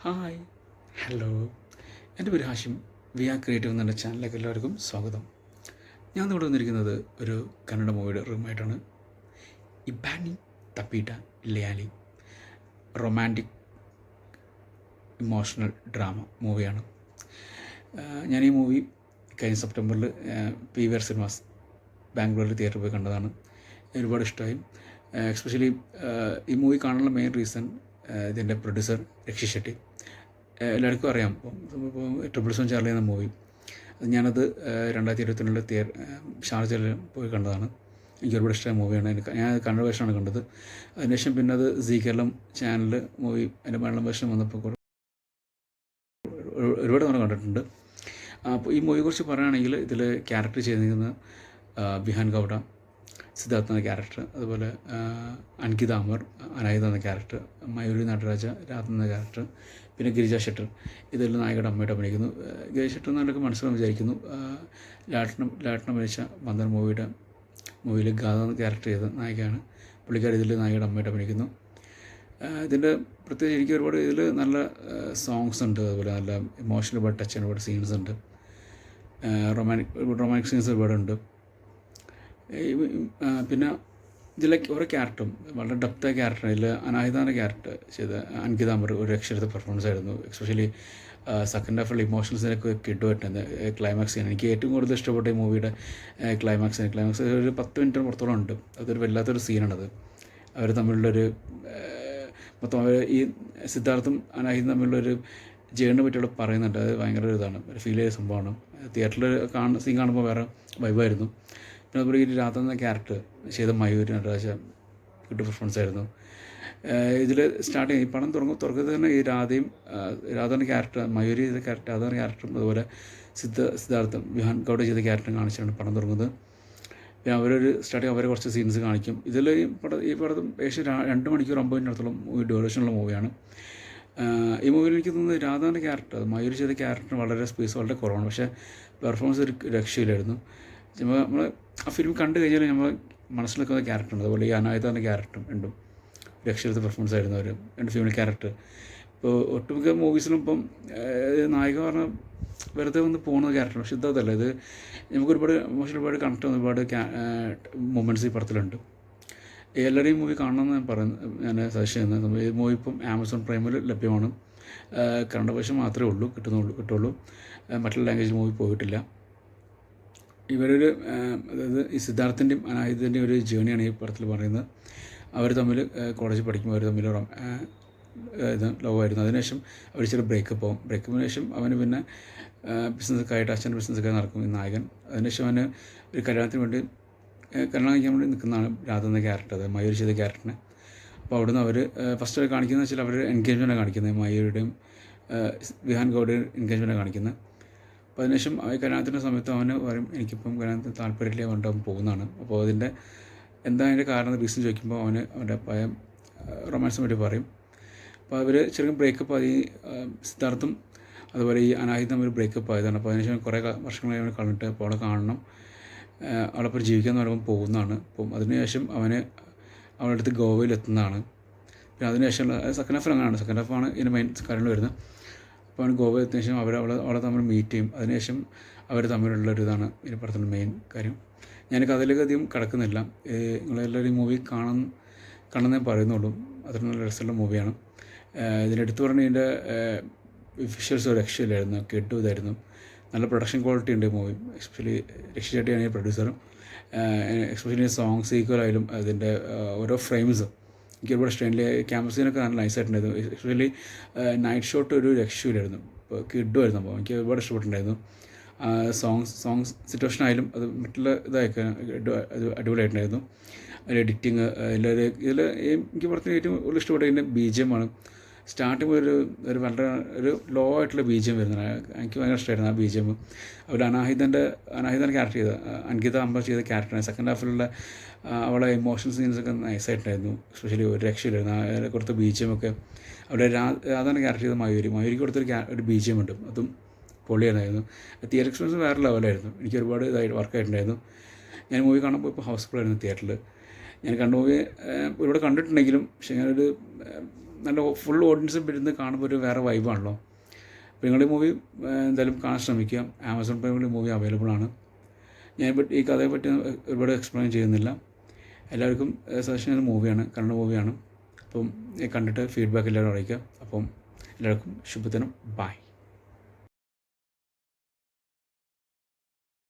Hi, hello. എൻ്റെ പേര് Hashim. V R creative എന്ന ചാനലിലേക്ക് എല്ലാവർക്കും സ്വാഗതം. ഞാൻ ഇവിടെ വന്നിരിക്കുന്നത് ഒരു കന്നഡ മൂവിയുടെ റിവ്യൂമായിട്ടാണ്. ഇബാനി തപ്പീട്ട ലയാലി, റൊമാൻറ്റിക് ഇമോഷണൽ ഡ്രാമ മൂവിയാണ്. ഞാൻ ഈ മൂവി കഴിഞ്ഞ സെപ്റ്റംബറിൽ PVR സിനിമാസ് ബാംഗ്ലൂരിൽ തിയേറ്ററിൽ പോയി കണ്ടതാണ്. ഒരുപാട് ഇഷ്ടമായി. എസ്പെഷ്യലി ഈ മൂവി കാണാനുള്ള മെയിൻ റീസൺ ഇതിൻ്റെ പ്രൊഡ്യൂസർ രക്ഷി ഷെട്ടി. എല്ലാവർക്കും അറിയാം. ഇപ്പോൾ 777 ചാർലി എന്ന മൂവി ഞാനത് 2022 ഷാർജയിൽ പോയി കണ്ടതാണ്. എനിക്ക് ഒരുപാട് ഇഷ്ടമായ മൂവിയാണ്. ഞാൻ കന്നഡ വേർഷനാണ് കണ്ടത്. അതിനുശേഷം പിന്നെ അത് സീ കേരളം ചാനലിൽ മൂവി അതിൻ്റെ മലയാളം വേർഷൻ വന്നപ്പോൾ ഒരുപാട് തവണ കണ്ടിട്ടുണ്ട്. അപ്പോൾ ഈ മൂവിയെക്കുറിച്ച് പറയുകയാണെങ്കിൽ ഇതിൽ ക്യാരക്ടർ ചെയ്തിരിക്കുന്നത് വിഹാൻ ഗൗഡ, സിദ്ധാർത്ഥ എന്ന ക്യാരക്ടർ, അതുപോലെ അൻകിത അമർ, അനായിത എന്ന ക്യാരക്ടർ, മയൂരി നടരാജ, രാധ എന്ന ക്യാരക്ടർ, പിന്നെ ഗിരിജ ഷെട്ടർ. ഇതെല്ലാം നായികയുടെ അമ്മയായിട്ട് അഭിനയിക്കുന്നു. ഗിരിജ ഷെട്ടർ എന്നൊക്കെ മനസ്സിലാവും വിചാരിക്കുന്നു. ലാട്ടിനം അഭിനയിച്ച വന്ദൻ മൂവിയിൽ ഗാഥ എന്ന ക്യാരക്ടർ ചെയ്ത നായികയാണ്. പുള്ളിക്കാരി ഇതിൽ നായികയുടെ അമ്മയായിട്ട് അഭിനയിക്കുന്നു. ഇതിൻ്റെ പ്രത്യേകിച്ച് എനിക്ക് ഒരുപാട് ഇതിൽ നല്ല സോങ്സ് ഉണ്ട്, അതുപോലെ നല്ല ഇമോഷണൽ ഒരുപാട് ടച്ച് ചെയ്യുന്ന ഒരുപാട് സീൻസ് ഉണ്ട്. റൊമാൻറ്റിക് സീൻസ് ഒരുപാടുണ്ട്. പിന്നെ ഇതിലേക്ക് ഓരോ ക്യാരക്ടറും വളരെ ഡെപ്തായ ക്യാരക്ടർ. ഇതിൽ അനാഹിതാൻ്റെ ക്യാരക്ടർ ചെയ്ത അൻകിത അമർ ഒരു രക്ഷയെടുത്ത പെർഫോമൻസ് ആയിരുന്നു. എസ്പെഷ്യലി സെക്കൻഡ് ഹാഫിൽ ഇമോഷൻസിനൊക്കെ കിട്ടുമായിട്ടുണ്ട്. ക്ലൈമാക്സ് ചെയ്യാൻ എനിക്ക് ഏറ്റവും കൂടുതൽ ഇഷ്ടപ്പെട്ട ഈ മൂവിയുടെ ക്ലൈമാക്സ് ഒരു 10 മിനിറ്റിന് പുറത്തോളം ഉണ്ട്. അതൊരു വല്ലാത്തൊരു സീനാണത്. അവർ തമ്മിലുള്ളൊരു മൊത്തം അവർ ഈ സിദ്ധാർത്ഥും അനാഹിതും തമ്മിലുള്ളൊരു ജേണിനെ പറ്റിയുള്ള പറയുന്നുണ്ട്. അത് ഭയങ്കര ഇതാണ്, ഒരു ഫീൽ ചെയ്ത സംഭവമാണ്. തിയേറ്ററിൽ സീൻ കാണുമ്പോൾ വേറെ വൈബായിരുന്നു. പിന്നെ അതുപോലെ ഈ രാധ എന്ന ക്യാരക്ടർ ചെയ്ത മയൂരി നടരാജ ഗുഡ് പെർഫോമൻസ് ആയിരുന്നു. ഇതിൽ സ്റ്റാർട്ട് ചെയ്യും ഈ പടം തുറക്കുന്നത് തന്നെ ഈ രാധയുടെ ക്യാരക്ടർ, മയൂരി ചെയ്ത ക്യാരക്ടർ, രാധയുടെ ക്യാരക്ടറും അതുപോലെ സിദ്ധാർത്ഥം വിഹാൻ ഗൗഡ ചെയ്ത ക്യാരക്ടറും കാണിച്ചാണ് പടം തുടങ്ങുന്നത്. പിന്നെ അവരൊരു സ്റ്റാർട്ടിങ് അവരെ കുറച്ച് സീൻസ് കാണിക്കും. ഇതിൽ ഈ പടം ഏകദേശം 2 മണിക്കൂർ 50 മിനിറ്റിനടുത്തോളം ഡ്യൂറേഷനുള്ള മൂവിയാണ്. ഈ മൂവിയിൽ എനിക്ക് തോന്നുന്നത് രാധാൻ്റെ ക്യാരക്ടർ, മയൂരി ചെയ്ത ക്യാരക്ടറിന് വളരെ സ്പേസ് വളരെ കുറവാണ്. പക്ഷേ പെർഫോമൻസ് ഒരു രക്ഷയിലായിരുന്നു. നമ്മൾ ആ ഫിലിം കണ്ടു കഴിഞ്ഞാൽ നമ്മൾ മനസ്സിൽ നിൽക്കുന്ന ക്യാരക്ടറുണ്ട്. അതുപോലെ ഈ അനായതാൻ്റെ ക്യാരക്ടറും രണ്ടും രക്ഷയിലത്തെ പെർഫോമൻസ് ആയിരുന്നു. അവർ 2 ഫീമെയിൽ ക്യാരക്ടർ. ഇപ്പോൾ ഒട്ടുമിക്ക മൂവീസിലും ഇപ്പം നായിക പറഞ്ഞാൽ വെറുതെ വന്ന് പോകുന്ന ക്യാരക്ടർ. പക്ഷേ ഇതല്ല, ഇത് നമുക്ക് ഒരുപാട് കണക്ട് ആവുന്ന ഒരുപാട് മൊമെൻറ്റ്സ് ഈ പടത്തിലുണ്ട്. എല്ലാവരെയും മൂവി കാണണമെന്ന് ഞാൻ സജസ്റ്റ് ചെയ്യുന്നത്. ഈ മൂവി ഇപ്പം ആമസോൺ പ്രൈമിൽ ലഭ്യമാണ്. കന്നഡ ഭാഷ മാത്രമേ കിട്ടുള്ളൂ. മറ്റുള്ള ലാംഗ്വേജിൽ മൂവി പോയിട്ടില്ല. ഇവരൊരു അതായത് ഈ സിദ്ധാർത്ഥൻ്റെയും അനാഹിതൻ്റെയും ഒരു ജേണിയാണ് ഈ പടത്തിൽ പറയുന്നത്. അവർ തമ്മിൽ കോളേജിൽ പഠിക്കുമ്പോൾ അവർ തമ്മിൽ ലവ് ആയിരുന്നു. അതിനുശേഷം അവർ ചെറിയ ബ്രേക്കപ്പിന് ശേഷം അവന് പിന്നെ അച്ഛൻ്റെ ബിസിനസ്സൊക്കെ നടക്കും ഈ നായകൻ. അതിനുശേഷം അവന് ഒരു കല്യാണത്തിന് വേണ്ടി കല്യാണം കഴിക്കാൻ വേണ്ടി നിൽക്കുന്നതാണ് രാധ എന്ന ക്യാരക്ടർ, അത് മയൂരി ചെയ്ത ക്യാരക്ടറിനെ. അപ്പോൾ അവിടുന്ന് അവർ ഫസ്റ്റ് കാണിക്കുന്നത് വെച്ചാൽ അവർ എൻഗേജ്മെൻറ്റാണ് കാണിക്കുന്നത്. മയൂരിയുടെയും വിഹാൻ ഗൗഡയുടെയും എൻഗേജ്മെൻറ്റാണ് കാണിക്കുന്നത്. അപ്പോൾ അതിനുശേഷം കല്യാണത്തിൻ്റെ സമയത്ത് അവന് പറയും എനിക്കിപ്പം കല്യാണത്തിന് താല്പര്യമില്ല കൊണ്ട് അവൻ പോകുന്നതാണ്. അപ്പോൾ എന്താ അതിൻ്റെ കാരണം റീസൺ ചോദിക്കുമ്പോൾ അവൻ്റെ പഴയ റൊമാൻസിനെ പറ്റി പറയും. അപ്പോൾ അവർ ചെറിയ ബ്രേക്കപ്പ് ആയി. സിദ്ധാർത്ഥും അതുപോലെ ഈ അനാഹിതം ഒരു ബ്രേക്കപ്പ് ആയതാണ്. അപ്പോൾ അതിനുശേഷം കുറേ വർഷങ്ങളായി അവനെ കളഞ്ഞിട്ട് അപ്പോൾ അവളെ കാണണം, അവളപ്പോൾ ജീവിക്കാമെന്ന് പറയുമ്പോൾ പോകുന്നതാണ്. അപ്പം അതിനുശേഷം അവളുടെ അടുത്ത് ഗോവയിൽ എത്തുന്നതാണ്. പിന്നെ അതിനുശേഷം സെക്കൻഡ് ഹാഫ് അങ്ങനെയാണ്. സെക്കൻഡ് ഹാഫാണ് ഇതിന് മെയിൻ കാര്യങ്ങൾ വരുന്നത്. അപ്പോൾ അവൻ ഗോവ എത്തിയ ശേഷം അവളെ തമ്മിൽ മീറ്റ് ചെയ്യും. അതിനുശേഷം അവർ തമ്മിലുള്ളൊരിതാണ് ഇതിന് പടത്തിൻ്റെ മെയിൻ കാര്യം. ഞാൻ കഥയിലേക്ക് അധികം കിടക്കുന്നില്ല. നിങ്ങളെല്ലാവരും ഈ മൂവി കാണുന്നേ പറയുന്നുള്ളൂ. അത്ര നല്ല രസമുള്ള മൂവിയാണ്. ഇതിനെടുത്ത് പറഞ്ഞ ഇതിൻ്റെ വിഷ്വൽസ് ഒരു രക്ഷയില്ലായിരുന്നു, ഇതായിരുന്നു. നല്ല പ്രൊഡക്ഷൻ ക്വാളിറ്റി ഉണ്ട് മൂവി. എസ്പെഷ്യലി രക്ഷി ഷെട്ടിയാണ് ഈ പ്രൊഡ്യൂസറും. എസ്പെഷ്യലി സോങ്സ് ഈക്വലായാലും അതിൻ്റെ ഓരോ ഫ്രെയിംസ് എനിക്ക് ഒരുപാട് ഇഷ്ടമായി. ക്യാമറ സീനൊക്കെ നല്ല നൈസായിട്ടുണ്ടായിരുന്നു. എസ്പെഷ്യലി നൈറ്റ് ഷോട്ട് ഒരു രക്ഷയിലായിരുന്നു. ഇപ്പോൾ കിഡുമായിരുന്നു. അപ്പോൾ എനിക്ക് ഒരുപാട് ഇഷ്ടപ്പെട്ടിട്ടുണ്ടായിരുന്നു. സോങ്സ് സിറ്റുവേഷൻ ആയാലും അത് മറ്റുള്ള ഇതായൊക്കെ അടിപൊളിയായിട്ടുണ്ടായിരുന്നു. അതിൽ എഡിറ്റിങ് ഇതിൽ എനിക്ക് പറഞ്ഞ ഏറ്റവും കൂടുതൽ ഇഷ്ടപ്പെട്ട ഇതിൻ്റെ BGM ആണ്. സ്റ്റാർട്ടിങ് ഒരു വളരെ ഒരു ലോ ആയിട്ടുള്ള BGM വരുന്നത് എനിക്ക് ഭയങ്കര ഇഷ്ടമായിരുന്നു ആ BGM. അവർ അനാഹിതൻ്റെ ക്യാരക്ടർ ചെയ്ത അൻകിത അമ്പർ ചെയ്ത ക്യാരക്ടറാണ്. സെക്കൻഡ് ഹാഫിലുള്ള അവളെ ഇമോഷണൽ സീൻസൊക്കെ നൈസായിട്ടായിരുന്നു. എസ്പെഷ്യലി ഒരു രക്ഷയിലായിരുന്നു. അതിൽ കൊടുത്ത BGM ഒക്കെ. അവിടെ രാധാൻ്റെ ക്യാരക്ടർ ചെയ്ത മയൂരിക്ക് കൊടുത്തൊരു BGM ഉണ്ട്, അതും പൊളിയായിരുന്നു. തിയേറ്റർ എക്സ്പീരിയൻസ് വേറെ ലെവലായിരുന്നു. എനിക്ക് ഒരുപാട് വർക്കായിട്ടുണ്ടായിരുന്നു. ഞാൻ മൂവി കാണാൻ പോയപ്പോൾ ഹൗസ്ഫുള്ളായിരുന്നു തിയേറ്ററിൽ. ഞാൻ മൂവി ഒരുപാട് കണ്ടിട്ടുണ്ടെങ്കിലും പക്ഷേ ഞാനൊരു നല്ല ഫുൾ ഓഡിയൻസ് ഇരുന്ന് കാണുമ്പോൾ ഒരു വേറെ വൈബാണല്ലോ. അപ്പോൾ നിങ്ങൾ ഈ മൂവി എന്തായാലും കാണാൻ ശ്രമിക്കുക. ആമസോൺ പ്രൈമിൽ മൂവി അവൈലബിൾ ആണ്. ഞാനിപ്പോൾ ഈ കഥയെ പറ്റി ഒരുപാട് എക്സ്പ്ലെയിൻ ചെയ്യുന്നില്ല. എല്ലാവർക്കും സജഷൻ ചെയ്യുന്ന മൂവിയാണ്, കന്നഡ മൂവിയാണ്. അപ്പം കണ്ടിട്ട് ഫീഡ്ബാക്ക് എല്ലാവരും അറിയിക്കുക. അപ്പം എല്ലാവർക്കും ശുഭദിനം. ബൈ.